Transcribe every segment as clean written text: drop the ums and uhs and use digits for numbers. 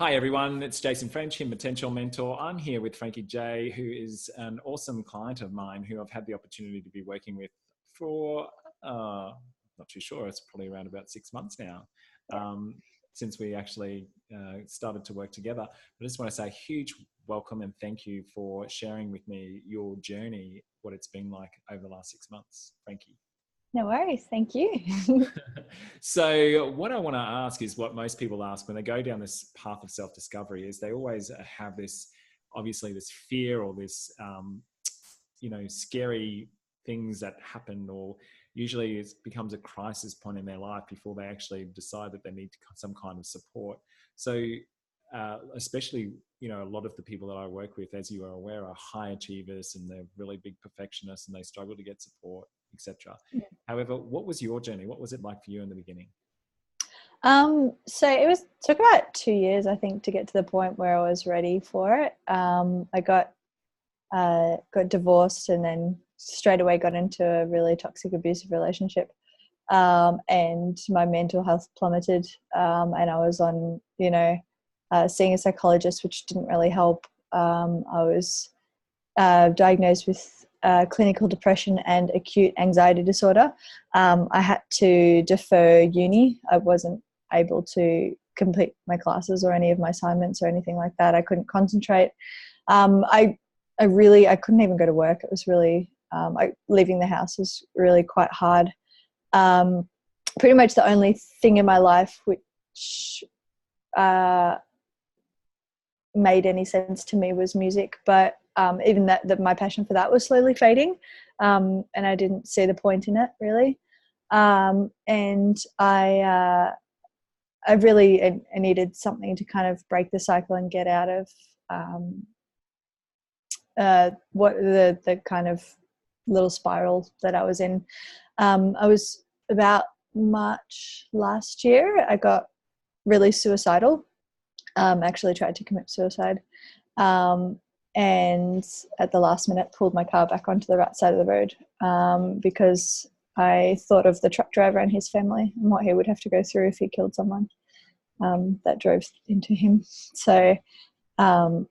Hi everyone, it's Jason French, Hidden Potential Mentor. I'm here with Frankie J, who is an awesome client of mine who I've had the opportunity to be working with for, not too sure, it's probably around about 6 months now, um, since we actually started to work together. I just want to say a huge welcome and thank you for sharing with me your journey, what it's been like over the last 6 months, Frankie. No worries. Thank you. So what I want to ask is what most people ask when they go down this path of self-discovery is they always have this, obviously this fear or this, scary things that happen, or usually it becomes a crisis point in their life before they actually decide that they need some kind of support. So especially, a lot of the people that I work with, as you are aware, are high achievers and they're really big perfectionists and they struggle to get support, etc. However, what was your journey? What was it like for you in the beginning? So took about 2 years, I think, to get to the point where I was ready for it. I got divorced and then straight away got into a really toxic, abusive relationship. And my mental health plummeted. And I was on, seeing a psychologist, which didn't really help. I was diagnosed with clinical depression and acute anxiety disorder. I had to defer uni. I wasn't able to complete my classes or any of my assignments or anything like that. I couldn't concentrate. I couldn't even go to work. It was really, leaving the house was really quite hard. Pretty much the only thing in my life which made any sense to me was music, but even my passion for that was slowly fading, and I didn't see the point in it really. And I needed something to kind of break the cycle and get out of what the kind of little spiral that I was in. I was about March last year, I got really suicidal. Actually tried to commit suicide, and at the last minute pulled my car back onto the right side of the road, because I thought of the truck driver and his family and what he would have to go through if he killed someone that drove into him. So and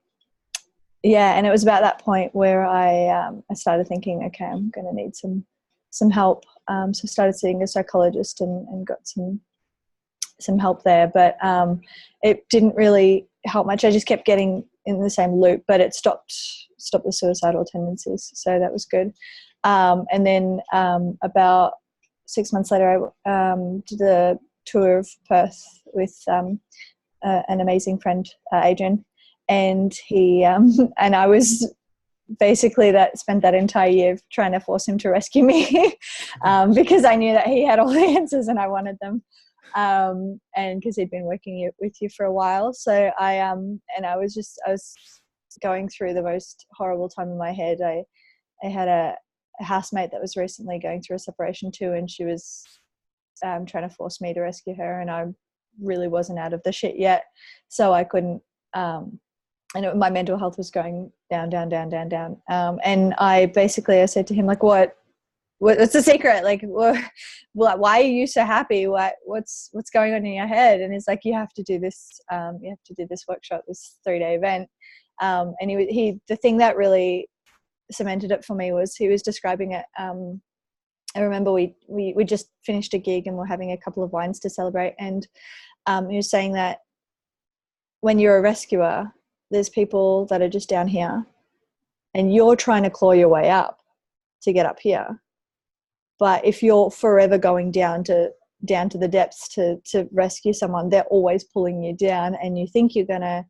it was about that point where I started thinking, okay, I'm going to need some help. So I started seeing a psychologist and got some help there, but it didn't really help much. I just kept getting in the same loop, but it stopped the suicidal tendencies, so that was good. And then about 6 months later, I did a tour of Perth with an amazing friend, Adrian, and he and I was basically spent that entire year trying to force him to rescue me, because I knew that he had all the answers and I wanted them. And because he'd been working with you for a while. So I was going through the most horrible time in my head. I had a housemate that was recently going through a separation too, and she was trying to force me to rescue her, and I really wasn't out of the shit yet, so I couldn't. My mental health was going down, down, down, down, down. And I said to him, like, what's the secret? Like, why are you so happy? What's going on in your head? And he's like, you have to do this. You have to do this workshop, this 3-day event. And the thing that really cemented it for me was he was describing it. I remember we just finished a gig and we're having a couple of wines to celebrate. And he was saying that when you're a rescuer, there's people that are just down here and you're trying to claw your way up to get up here. But if you're forever going down to the depths to rescue someone, they're always pulling you down, and you think you're going to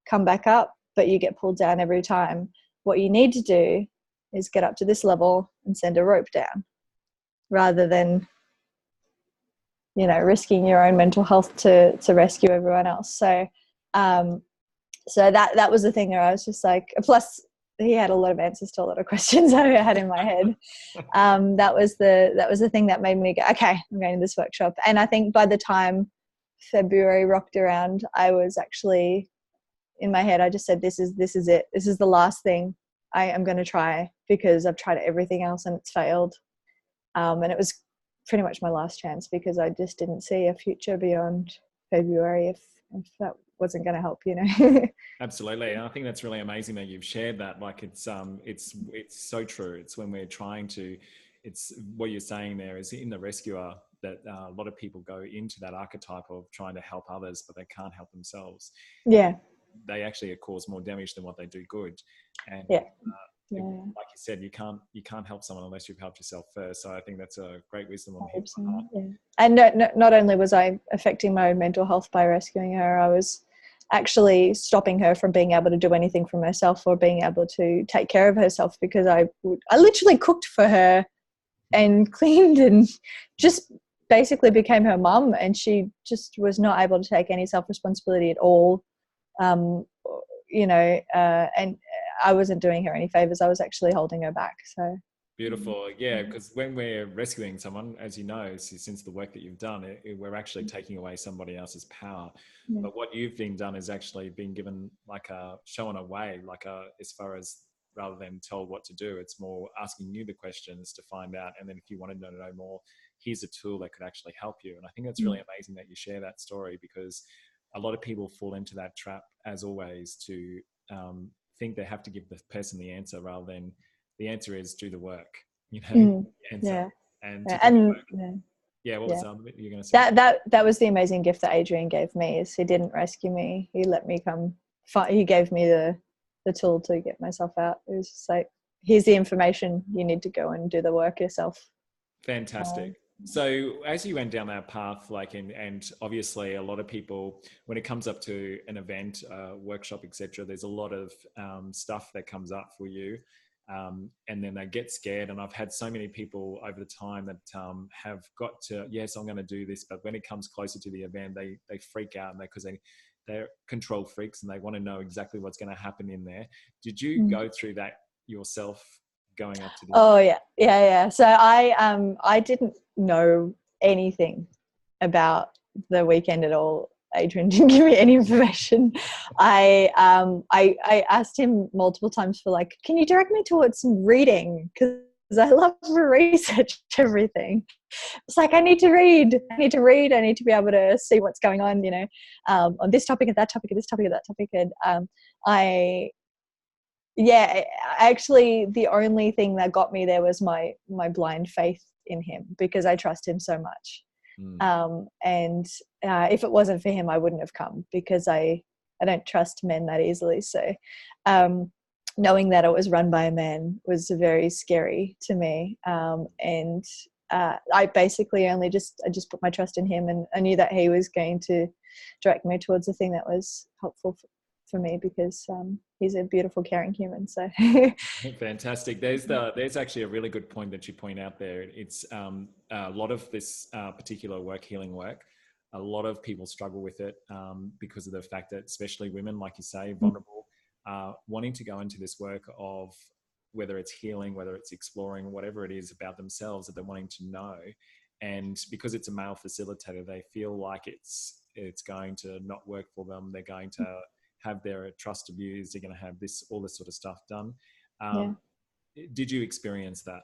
come back up, but you get pulled down every time. What you need to do is get up to this level and send a rope down, rather than, risking your own mental health to rescue everyone else. So, that was the thing where I was just like, plus he had a lot of answers to a lot of questions I had in my head. That was the thing that made me go, okay, I'm going to this workshop. And I think by the time February rocked around, I was actually in my head, I just said, this is it. This is the last thing I am going to try, because I've tried everything else and it's failed. And it was pretty much my last chance, because I just didn't see a future beyond February if that wasn't going to help, you know. Absolutely. And I think that's really amazing that you've shared that. Like it's so true. It's when we're trying to, it's what you're saying there is in the rescuer that a lot of people go into that archetype of trying to help others, but they can't help themselves. Yeah. They actually cause more damage than what they do good. And Yeah. like you said, you can't help someone unless you've helped yourself first. So I think that's a great wisdom on his part. Yeah. And not only was I affecting my own mental health by rescuing her, I was actually stopping her from being able to do anything for herself or being able to take care of herself, because I literally cooked for her and cleaned and just basically became her mum, and she just was not able to take any self-responsibility at all. You know, and I wasn't doing her any favors. I was actually holding her back. So beautiful. Yeah, because when we're rescuing someone, as you know, since the work that you've done, we're actually taking away somebody else's power. Yeah. But what you've been done is actually been given like shown a way, as far as rather than told what to do, it's more asking you the questions to find out. And then if you wanted to know more, here's a tool that could actually help you. And I think that's really amazing that you share that story, because a lot of people fall into that trap, as always, to think they have to give the person the answer rather than the answer is do the work, you know, Yeah. And yeah, what was you're going to say? That was the amazing gift that Adrian gave me. Is he didn't rescue me. He let me come. He gave me the tool to get myself out. It was just like, here's the information. You need to go and do the work yourself. Fantastic. So as you went down that path, like, and obviously a lot of people, when it comes up to an event, workshop, etc., there's a lot of stuff that comes up for you. And then they get scared. And I've had so many people over the time that have got to, yes, I'm going to do this. But when it comes closer to the event, they freak out, and because they're control freaks and they want to know exactly what's going to happen in there. Did you go through that yourself going up to the event? Yeah. So I didn't know anything about the weekend at all. Adrian didn't give me any information. I asked him multiple times for, like, can you direct me towards some reading, because I love to research everything. It's like, I need to read. I need to be able to see what's going on, you know, on this topic and that topic and this topic and that topic. And actually the only thing that got me there was my blind faith in him, because I trust him so much. And if it wasn't for him, I wouldn't have come, because I don't trust men that easily. So knowing that it was run by a man was very scary to me. And I basically I just put my trust in him, and I knew that he was going to direct me towards the thing that was helpful for me, because he's a beautiful, caring human. So fantastic. There's actually a really good point that you point out there. It's a lot of this particular healing work. A lot of people struggle with it because of the fact that, especially women, like you say, vulnerable, wanting to go into this work of whether it's healing, whether it's exploring, whatever it is about themselves that they're wanting to know. And because it's a male facilitator, they feel like it's going to not work for them. They're going to have their trust abused. They're going to have all this sort of stuff done. Did you experience that?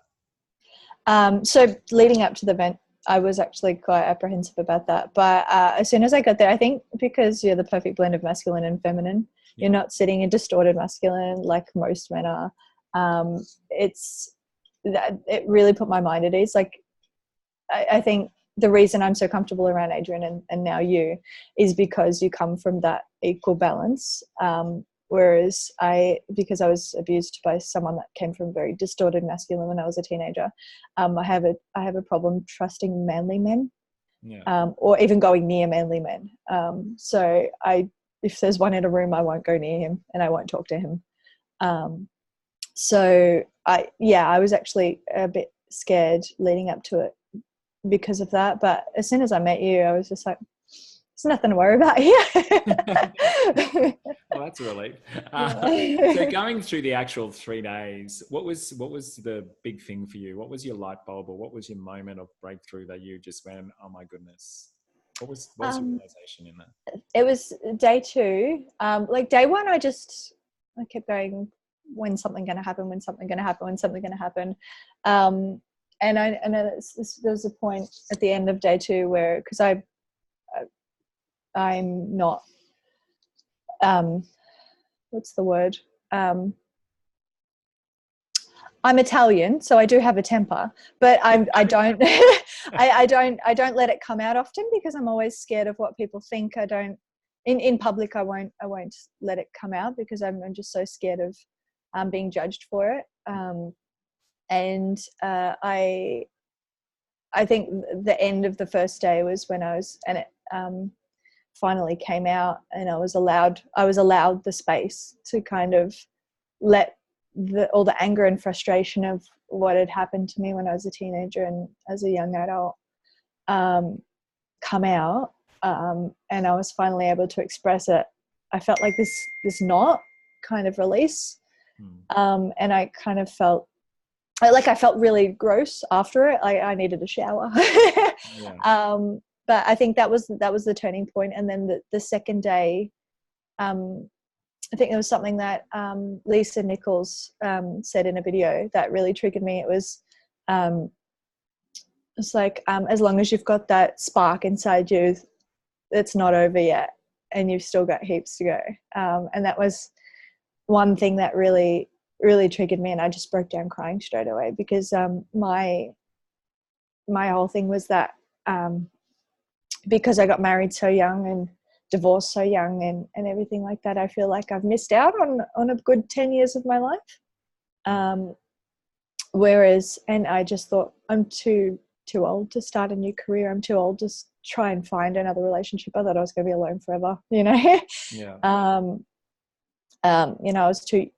So leading up to the event, I was actually quite apprehensive about that. But as soon as I got there, I think because you're the perfect blend of masculine and feminine, you're not sitting in distorted masculine like most men are. It really put my mind at ease. Like, I think the reason I'm so comfortable around Adrian and now you is because you come from that equal balance. Whereas because I was abused by someone that came from very distorted masculine when I was a teenager, I have a problem trusting manly men, or even going near manly men. So if there's one in a room, I won't go near him and I won't talk to him. So I was actually a bit scared leading up to it because of that. But as soon as I met you, I was just like, there's nothing to worry about here. Well, that's a relief. So going through the actual 3 days, what was the big thing for you? What was your light bulb, or what was your moment of breakthrough that you just went, oh my goodness? What was your realization in that? It was day 2. Like day 1, I kept going, when's something going to happen? When's something going to happen? When's something going to happen? And I know there was a point at the end of day 2 where, because I I'm not, what's the word? I'm Italian, so I do have a temper, but I don't, I don't let it come out often because I'm always scared of what people think. I don't, in public, I won't let it come out because I'm just so scared of being judged for it. And I think the end of the first day was when it finally came out, and I was allowed the space to kind of let all the anger and frustration of what had happened to me when I was a teenager and as a young adult come out, and I was finally able to express it. I felt like this knot kind of release, and I kind of felt I felt really gross after it. I needed a shower. Yeah. But I think that was the turning point. And then the second day, I think it was something that Lisa Nichols said in a video that really triggered me. It was, it's like, as long as you've got that spark inside you, it's not over yet, and you've still got heaps to go. And that was one thing that really, really triggered me, and I just broke down crying straight away because my whole thing was that because I got married so young and divorced so young and everything like that, I feel like I've missed out on a good 10 years of my life. Whereas, and I just thought, I'm too old to start a new career. I'm too old to try and find another relationship. I thought I was going to be alone forever, you know? Yeah. You know, I was too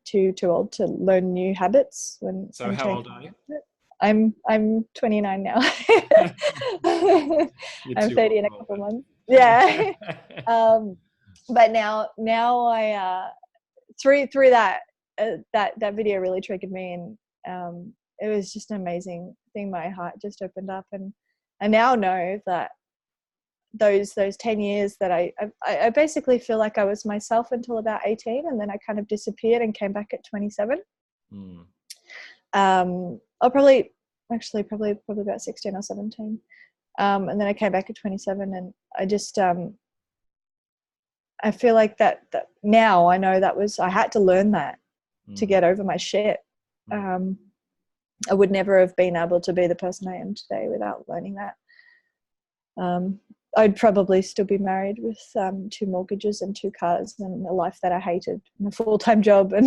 old to learn new habits. So how old are you? I'm 29 now. I'm 30 in a couple months. Yeah. But now I through that video really triggered me, and it was just an amazing thing. My heart just opened up, and I now know that those 10 years that I basically feel like I was myself until about 18, and then I kind of disappeared and came back at 27. I'll probably about 16 or 17. And then I came back at 27, and I just, I feel like that now I know I had to learn that to get over my shit. I would never have been able to be the person I am today without learning that. I'd probably still be married with 2 mortgages and 2 cars and a life that I hated and a full-time job, and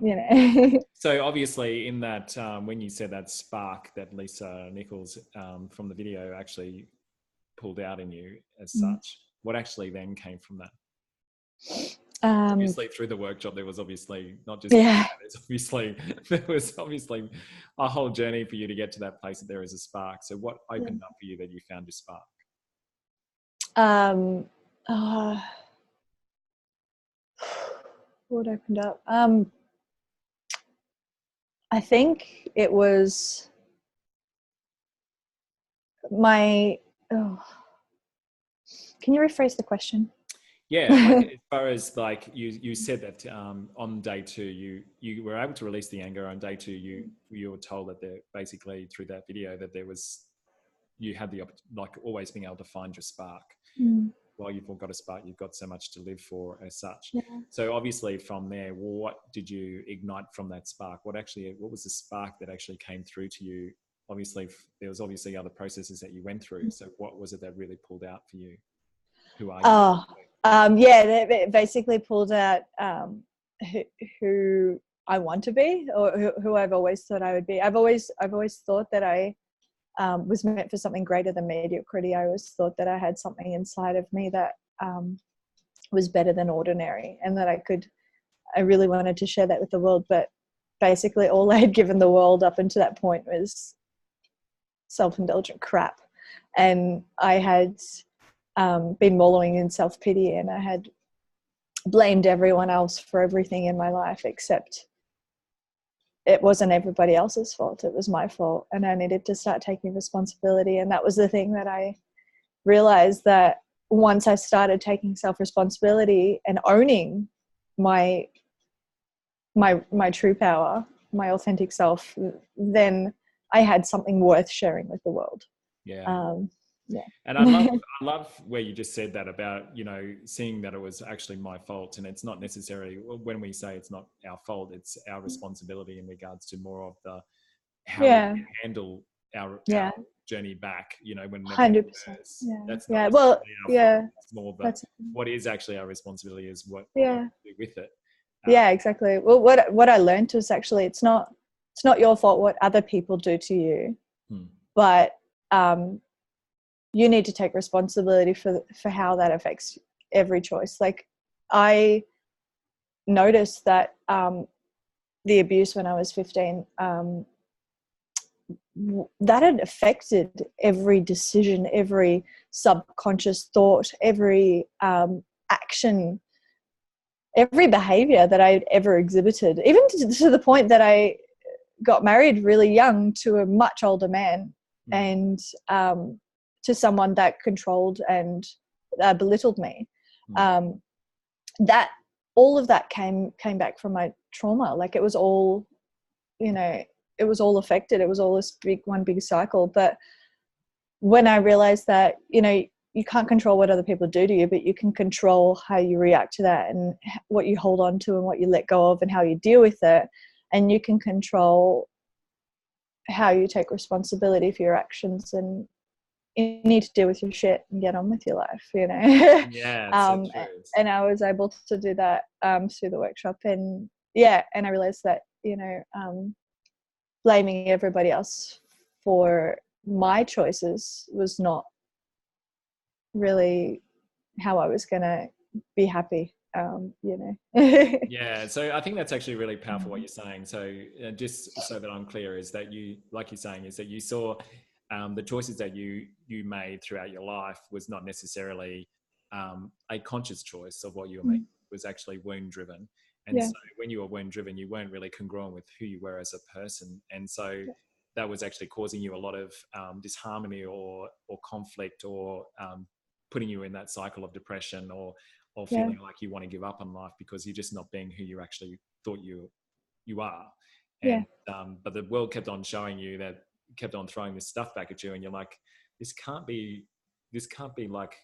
you know. So obviously in that, when you said that spark that Lisa Nichols from the video actually pulled out in you as such, what actually then came from that? Obviously through the workshop there was obviously not just there was obviously a whole journey for you to get to that place that there is a spark. So what opened up for you that you found your spark? What opened up? I think it was my. Can you rephrase the question? Yeah, like, as far as like you said that on day 2 you were able to release the anger. On day 2 you were told that there basically through that video that you had the like always being able to find your spark. While you've got a spark, you've got so much to live for as such. Yeah. So obviously from there, what did you ignite from that spark? What was the spark that actually came through to you? Obviously there was obviously other processes that you went through. So what was it that really pulled out for you? Who are you? It basically pulled out who I want to be, or who I've always thought I would be. I've always thought that I was meant for something greater than mediocrity. I always thought that I had something inside of me that was better than ordinary, and that I really wanted to share that with the world. But basically all I had given the world up until that point was self-indulgent crap, and I had been wallowing in self-pity, and I had blamed everyone else for everything in my life, except it wasn't everybody else's fault. It was my fault, and I needed to start taking responsibility. And that was the thing that I realized, that once I started taking self-responsibility and owning my true power, my authentic self, then I had something worth sharing with the world. Yeah. Yeah. And I love where you just said that about, you know, seeing that it was actually my fault, and it's not necessarily, when we say it's not our fault, it's our responsibility in regards to more of the how we Yeah. handle our Yeah. journey back, you know, when it 100%. occurs. Yeah. That's not Yeah. Well, necessarily our fault. yeah. It's more the That's what is actually our responsibility is what yeah. we do with it. Yeah, exactly. Well, what I learned was actually it's not your fault what other people do to you, but you need to take responsibility for how that affects every choice. Like, I noticed that the abuse when I was 15, that had affected every decision, every subconscious thought, every action, every behavior that I'd ever exhibited, even to the point that I got married really young to a much older man, and to someone that controlled and belittled me. That all of that came back from my trauma. Like, it was all, you know, it was all affected. It was all this one big cycle. But when I realized that, you know, you can't control what other people do to you, but you can control how you react to that, and what you hold on to and what you let go of, and how you deal with it. And you can control how you take responsibility for your actions, and you need to deal with your shit and get on with your life, you know. Yeah, it's so true. And I was able to do that through the workshop, and and I realized that, you know, blaming everybody else for my choices was not really how I was gonna be happy, you know. Yeah, so I think that's actually really powerful what you're saying. So just so that I'm clear, is that you, like you're saying, is that you saw the choices that you made throughout your life was not necessarily a conscious choice of what you were making. It was actually wound driven. And so when you were wound driven, you weren't really congruent with who you were as a person. And so that was actually causing you a lot of disharmony or conflict, or putting you in that cycle of depression, or feeling like you want to give up on life because you're just not being who you actually thought you are. And but the world kept on showing you that, kept on throwing this stuff back at you, and you're like, this can't be like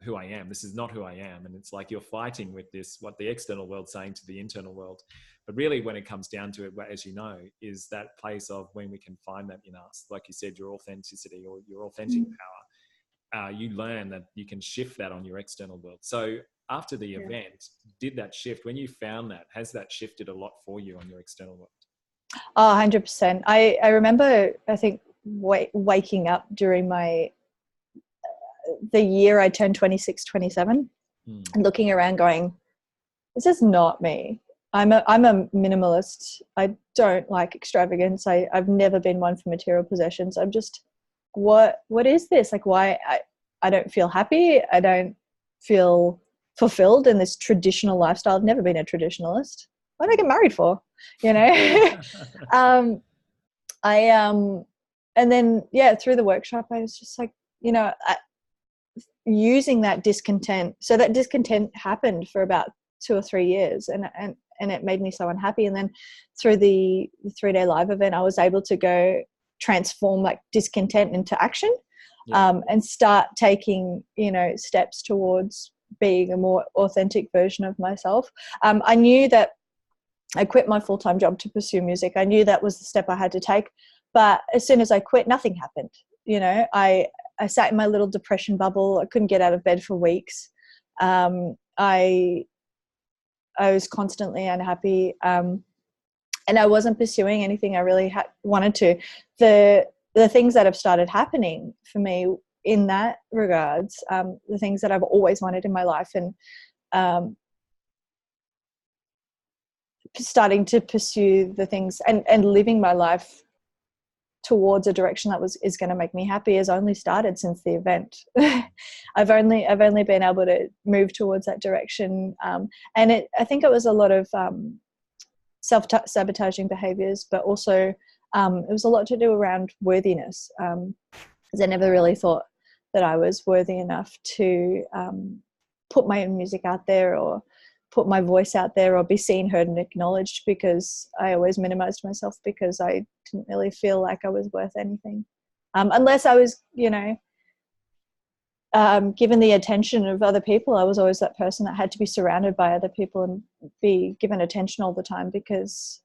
who I am. This is not who I am. And it's like you're fighting with this, what the external world's saying to the internal world. But really, when it comes down to it, as you know, is that place of when we can find that in us, like you said, your authenticity or your authentic power. You learn that you can shift that on your external world. So after the event, did that shift? When you found that, has that shifted a lot for you on your external world? Oh, 100%. I remember, I think, waking up during the year I turned 26, 27, and looking around going, this is not me. I'm a minimalist. I don't like extravagance. I've never been one for material possessions. I'm just, what is this? Like, why I don't feel happy. I don't feel fulfilled in this traditional lifestyle. I've never been a traditionalist. What did I get married for? You know? And then, through the workshop, I was just like, you know, using that discontent. So that discontent happened for about 2 or 3 years, and it made me so unhappy. And then through the 3-day live event, I was able to go transform like discontent into action, and start taking, you know, steps towards being a more authentic version of myself. I knew that I quit my full-time job to pursue music. I knew that was the step I had to take. But as soon as I quit, nothing happened. You know, I sat in my little depression bubble. I couldn't get out of bed for weeks. I was constantly unhappy, and I wasn't pursuing anything I really wanted to. The things that have started happening for me in that regards, the things that I've always wanted in my life, and starting to pursue the things and living my life towards a direction that is going to make me happy has only started since the event. I've only been able to move towards that direction, and I think it was a lot of self-sabotaging behaviors, but also it was a lot to do around worthiness, because I never really thought that I was worthy enough to put my own music out there, or put my voice out there, or be seen, heard, and acknowledged, because I always minimized myself, because I didn't really feel like I was worth anything, unless I was, you know, given the attention of other people. I was always that person that had to be surrounded by other people and be given attention all the time, because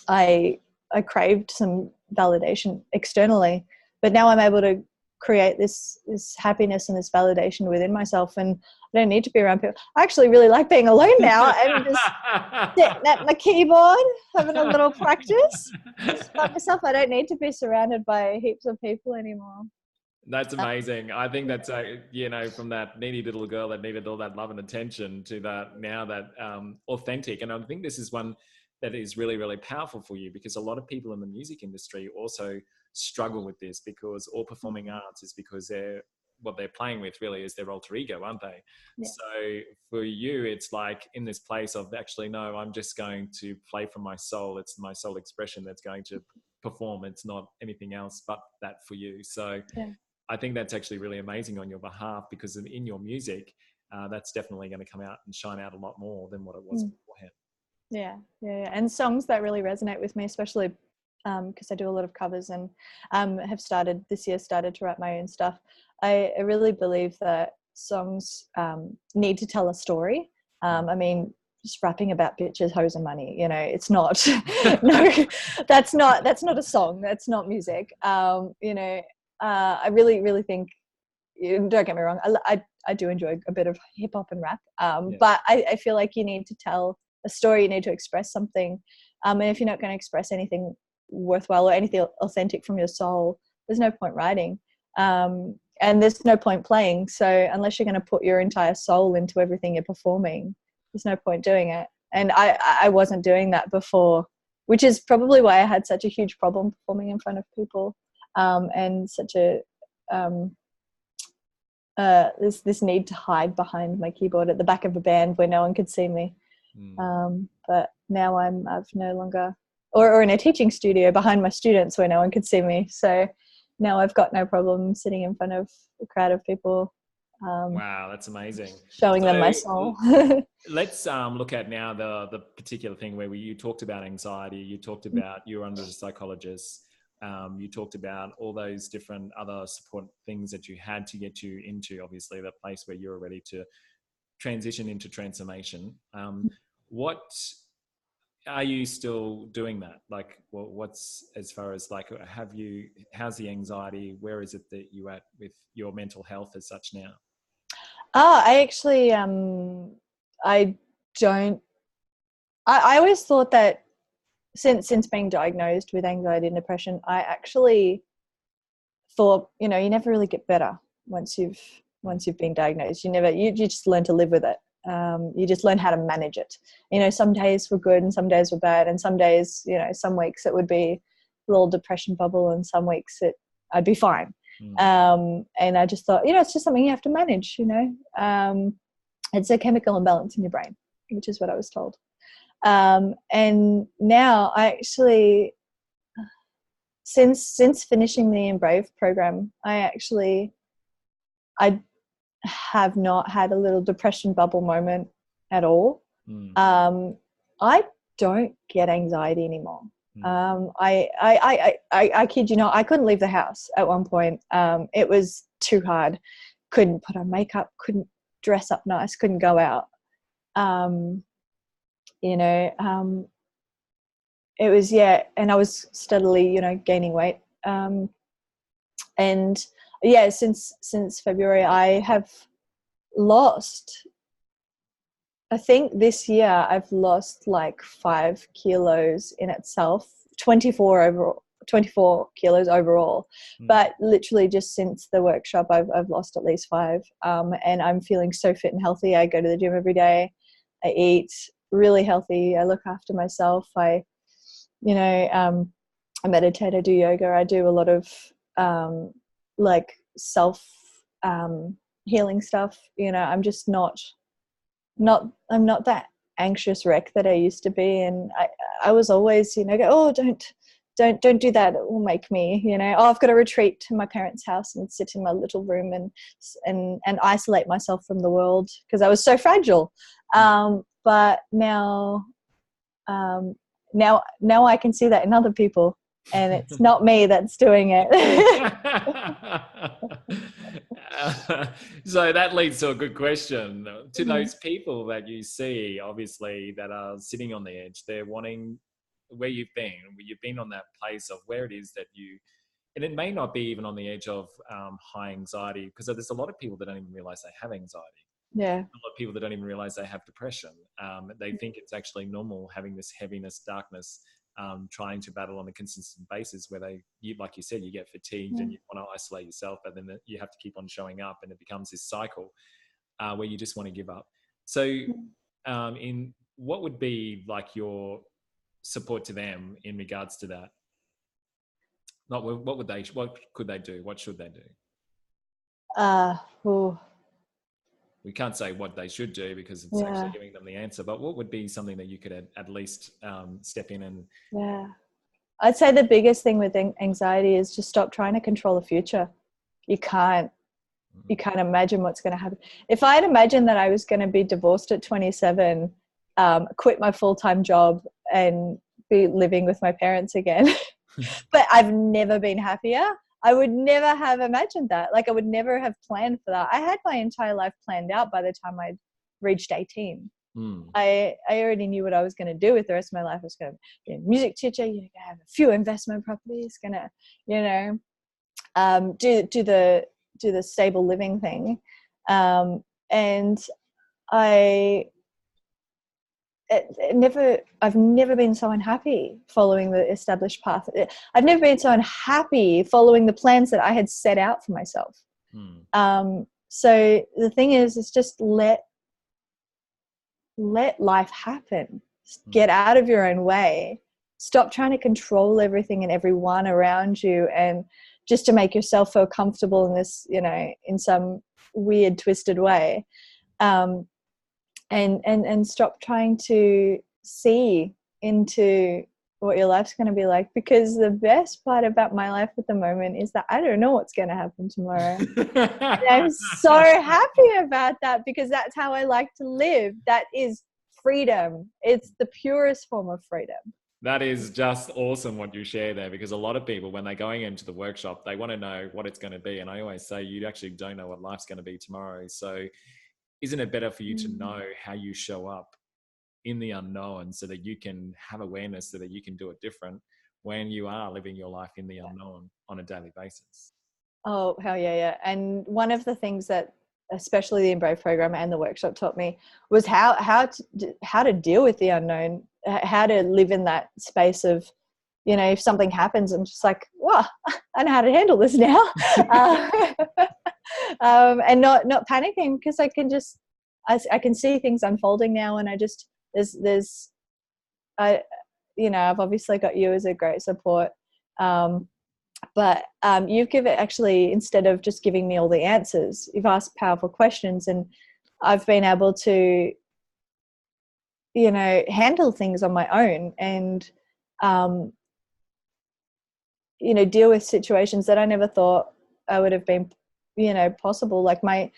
I craved some validation externally. But now I'm able to create this happiness and this validation within myself, and I don't need to be around people. I actually really like being alone now and just sitting at my keyboard having a little practice just by myself. I don't need to be surrounded by heaps of people anymore. That's amazing. I think that's, from that needy little girl that needed all that love and attention to that now that authentic. And I think this is one that is really, really powerful for you, because a lot of people in the music industry also struggle with this, because all performing arts is because what they're playing with really is their alter ego, aren't they? Yeah. So for you, it's like in this place of actually, no, I'm just going to play from my soul. It's my soul expression that's going to perform. It's not anything else but that for you. So yeah. I think that's actually really amazing on your behalf, because in your music, that's definitely going to come out and shine out a lot more than what it was beforehand. Yeah. And songs that really resonate with me, especially because I do a lot of covers and have started to write my own stuff. I really believe that songs need to tell a story. I mean, just rapping about bitches, hoes and money, it's not, no, that's not a song. That's not music. I really, really think, don't get me wrong, I do enjoy a bit of hip hop and rap, but I feel like you need to tell a story, you need to express something. And if you're not going to express anything worthwhile or anything authentic from your soul, there's no point writing. And there's no point playing. So unless you're going to put your entire soul into everything you're performing, there's no point doing it. And I wasn't doing that before, which is probably why I had such a huge problem performing in front of people, and such a this need to hide behind my keyboard at the back of a band where no one could see me. But now I've no longer, or in a teaching studio behind my students where no one could see me. So now I've got no problem sitting in front of a crowd of people. Wow, that's amazing. Showing them my soul. Let's look at now the particular thing where you talked about anxiety. You talked about you were under a psychologist. You talked about all those different other support things that you had to get you into, obviously, the place where you were ready to transition into transformation. What are you still doing that? Like, what's, as far as like, how's the anxiety? Where is it that you at with your mental health as such now? I actually, I always thought that since being diagnosed with anxiety and depression, I actually thought, you never really get better once you've been diagnosed. You just learn to live with it. You just learn how to manage it. Some days were good and some days were bad, and some days, some weeks it would be a little depression bubble, and some weeks I'd be fine. And I just thought, it's just something you have to manage. It's a chemical imbalance in your brain, which is what I was told. And now I actually, since finishing the Embrave program, I have not had a little depression bubble moment at all. I don't get anxiety anymore. I kid you not, I couldn't leave the house at one point. It was too hard. Couldn't put on makeup, couldn't dress up nice, couldn't go out. It was, and I was steadily, gaining weight. And since February, I have lost, I think this year I've lost like 5 kilos in itself, 24 kilos overall. But literally just since the workshop, I've lost at least 5. And I'm feeling so fit and healthy. I go to the gym every day. I eat really healthy. I look after myself. I meditate, I do yoga. I do a lot of like self healing stuff. I'm just I'm not that anxious wreck that I used to be. And I was always, go, oh, don't do that. It will make me, I've got to retreat to my parents' house and sit in my little room and isolate myself from the world because I was so fragile. But now I can see that in other people, and it's not me that's doing it. So that leads to a good question. To Mhm. those people that you see, obviously, that are sitting on the edge, they're wanting where you've been on that place of where it is that you, and it may not be even on the edge of high anxiety, because there's a lot of people that don't even realize they have anxiety. Yeah. A lot of people that don't even realize they have depression. They think it's actually normal having this heaviness, darkness, trying to battle on a consistent basis where like you said, you get fatigued and Mm. you want to isolate yourself, but then you have to keep on showing up and it becomes this cycle where you just want to give up. So in what would be like your support to them in regards to that? Not what could they do? What should they do? Oh, We can't say what they should do because it's actually yeah, giving them the answer, but what would be something that you could at least step in and yeah. I'd say the biggest thing with anxiety is just stop trying to control the future. You can't. You can't imagine what's going to happen. If I had imagined that I was going to be divorced at 27, quit my full-time job and be living with my parents again, but I've never been happier, I would never have imagined that. Like I would never have planned for that. I had my entire life planned out by the time I reached 18. Mm. I already knew what I was going to do with the rest of my life. I was going to be a music teacher, you know, have a few investment properties, going to, you know, do the stable living thing, and I I've never been so unhappy following the established path. I've never been so unhappy following the plans that I had set out for myself. Mm. So the thing is just let life happen. Get out of your own way. Stop trying to control everything and everyone around you, and just to make yourself feel comfortable in this, you know, in some weird, twisted way. And stop trying to see into what your life's going to be like, because the best part about my life at the moment is that I don't know what's going to happen tomorrow. And I'm so happy about that, because that's how I like to live. That is freedom. It's the purest form of freedom. That is just awesome what you share there, because a lot of people, when they're going into the workshop, they want to know what it's going to be. And I always say, you actually don't know what life's going to be tomorrow. So isn't it better for you to know how you show up in the unknown so that you can have awareness, so that you can do it different when you are living your life in the unknown on a daily basis? Oh, hell yeah, yeah. And one of the things that especially the Embrave program and the workshop taught me was how to deal with the unknown, how to live in that space of, you know, if something happens, I'm just like, wow, I know how to handle this now. And not panicking, because I can just, I can see things unfolding now, and I just, I, you know, I've obviously got you as a great support. But you've given, actually, instead of just giving me all the answers, you've asked powerful questions, and I've been able to, you know, handle things on my own, and, you know, deal with situations that I never thought I would have been, you know, possible. Like my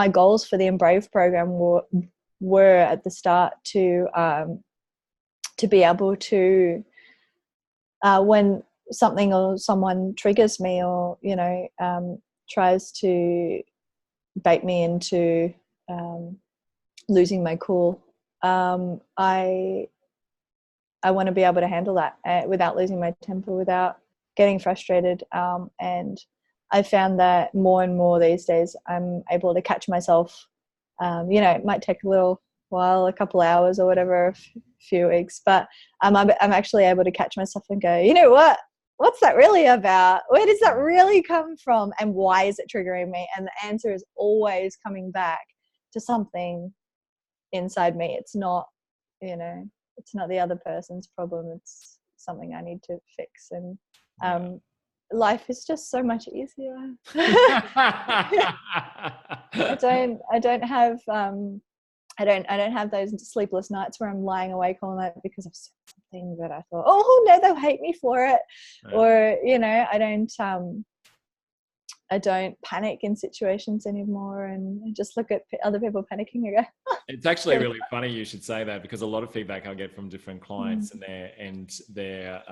goals for the Embrave program were at the start to be able to, when something or someone triggers me, or, you know, tries to bait me into losing my cool, I want to be able to handle that without losing my temper, without getting frustrated. And I found that more and more these days, I'm able to catch myself. You know, it might take a little while, a couple hours or whatever, a few weeks, but I'm actually able to catch myself and go, you know what? What's that really about? Where does that really come from? And why is it triggering me? And the answer is always coming back to something inside me. It's not, you know, it's not the other person's problem. It's something I need to fix. And life is just so much easier. I don't have I don't have those sleepless nights where I'm lying awake all night because of something that I thought, oh no, they'll hate me for it. Yeah. Or, you know, I don't panic in situations anymore, and I just look at other people panicking and go. It's actually really funny you should say that, because a lot of feedback I get from different clients and their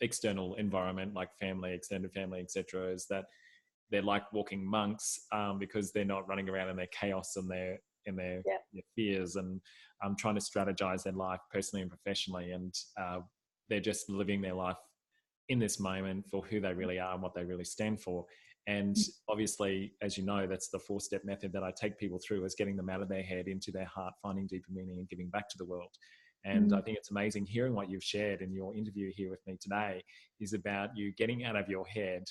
external environment, like family, extended family, etc., is that they're like walking monks, because they're not running around in their chaos and their fears, and trying to strategize their life personally and professionally. And they're just living their life in this moment for who they really are and what they really stand for. And obviously, as you know, that's the 4-step method that I take people through, is getting them out of their head into their heart, finding deeper meaning and giving back to the world. And I think it's amazing hearing what you've shared in your interview here with me today is about you getting out of your head,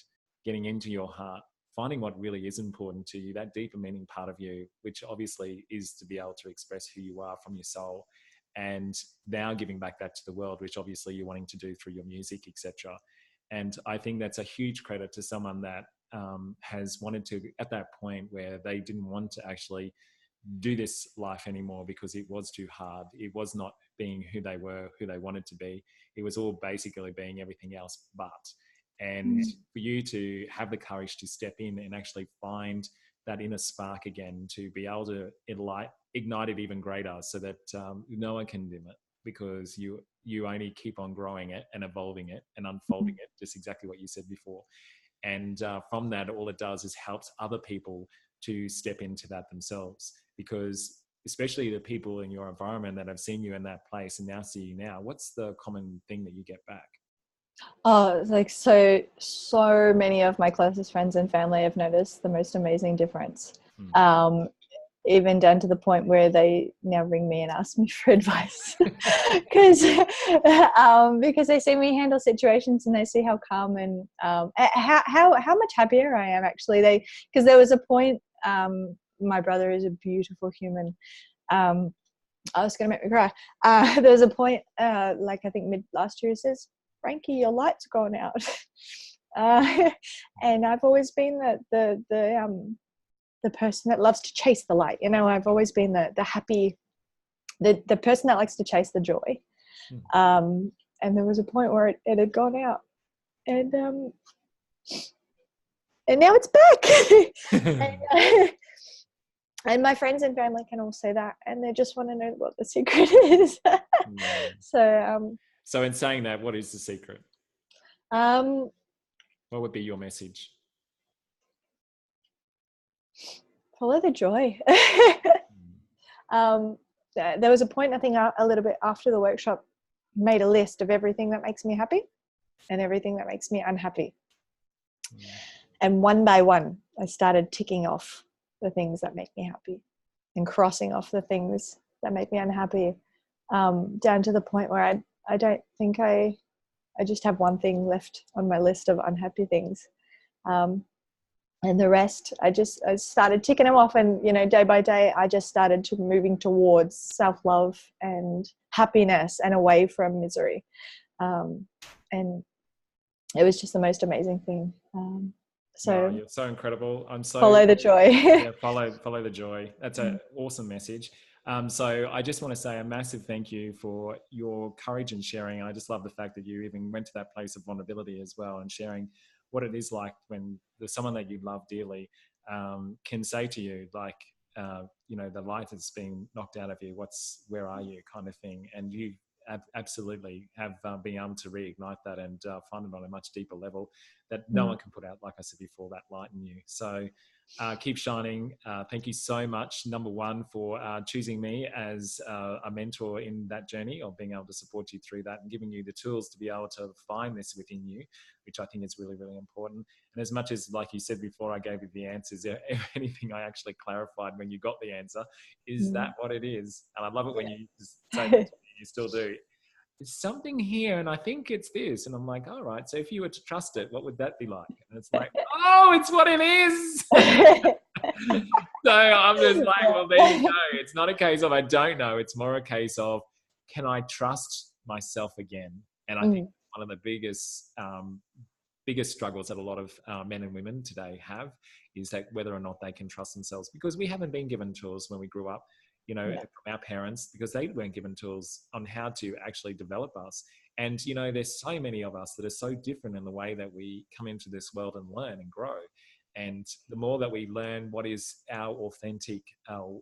getting into your heart, finding what really is important to you, that deeper meaning part of you, which obviously is to be able to express who you are from your soul, and now giving back that to the world, which obviously you're wanting to do through your music, etc. And I think that's a huge credit to someone that has wanted to, at that point where they didn't want to actually do this life anymore because it was too hard. It was not being who they were, who they wanted to be. It was all basically being everything else but. And for you to have the courage to step in and actually find that inner spark again, to be able to ignite it even greater, so that no one can dim it, because you only keep on growing it and evolving it and unfolding it, just exactly what you said before. And from that, all it does is helps other people to step into that themselves, because especially the people in your environment that have seen you in that place and now see you now, what's the common thing that you get back? Oh, like so many of my closest friends and family have noticed the most amazing difference. Even down to the point where they now ring me and ask me for advice because they see me handle situations and they see how calm and how much happier I am actually. Because there was a point, my brother is a beautiful human. I was going to make me cry. There was a point, like I think mid last year, he says, "Frankie, your light's gone out." And I've always been the person that loves to chase the light. You know, I've always been the happy, the person that likes to chase the joy. And there was a point where it had gone out, and now it's back. And my friends and family can all say that, and they just want to know what the secret is. So in saying that, what is the secret? What would be your message? Follow the joy. There was a point, I think a little bit after the workshop, made a list of everything that makes me happy and everything that makes me unhappy. And one by one, I started ticking off the things that make me happy and crossing off the things that make me unhappy, down to the point where I don't think I just have one thing left on my list of unhappy things. And the rest, I started ticking them off, and, you know, day by day, I just started moving towards self-love and happiness and away from misery. And it was just the most amazing thing. So you're so incredible. Follow the joy. Yeah, follow the joy. That's an awesome message. So I just want to say a massive thank you for your courage and sharing. I just love the fact that you even went to that place of vulnerability as well, and sharing what it is like when there's someone that you love dearly can say to you, like, you know, the light is being knocked out of you. Where are you, kind of thing. And you absolutely have been able to reignite that and find it on a much deeper level that no one can put out, like I said before, that light in you. So keep shining. Thank you so much, number one, for choosing me as a mentor in that journey of being able to support you through that and giving you the tools to be able to find this within you, which I think is really, really important. And as much as, like you said before, I gave you the answers, if anything, I actually clarified when you got the answer. Is that what it is? And I love it when you just say that, you still do. There's something here, and I think it's this. And I'm like, all right, so if you were to trust it, what would that be like? And it's like, oh, it's what it is. So I'm just like, well, there you go. It's not a case of I don't know. It's more a case of, can I trust myself again? And I think one of the biggest struggles that a lot of men and women today have is that whether or not they can trust themselves, because we haven't been given tools when we grew up, you know, from our parents, because they weren't given tools on how to actually develop us. And, you know, there's so many of us that are so different in the way that we come into this world and learn and grow. And the more that we learn what is our authentic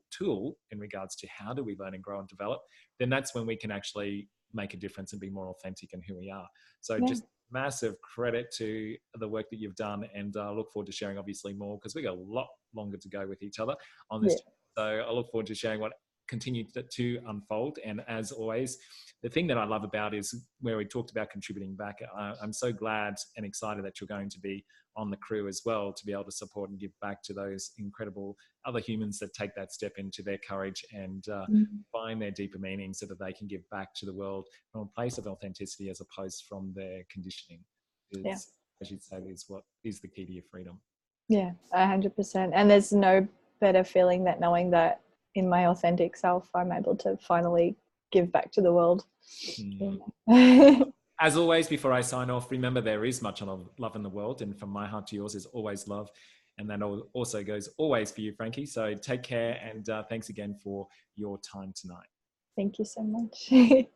tool in regards to how do we learn and grow and develop, then that's when we can actually make a difference and be more authentic in who we are. So just massive credit to the work that you've done, and I look forward to sharing obviously more, because we got a lot longer to go with each other on this. So I look forward to sharing what continued to unfold. And as always, the thing that I love about is where we talked about contributing back. I'm so glad and excited that you're going to be on the crew as well, to be able to support and give back to those incredible other humans that take that step into their courage and find their deeper meaning, so that they can give back to the world from a place of authenticity as opposed from their conditioning. As you say, is what is the key to your freedom. Yeah, 100%. And there's no better feeling than knowing that in my authentic self, I'm able to finally give back to the world. As always, before I sign off, remember there is much love in the world, and from my heart to yours is always love. And that also goes always for you, Frankie. So take care, and thanks again for your time tonight. Thank you so much.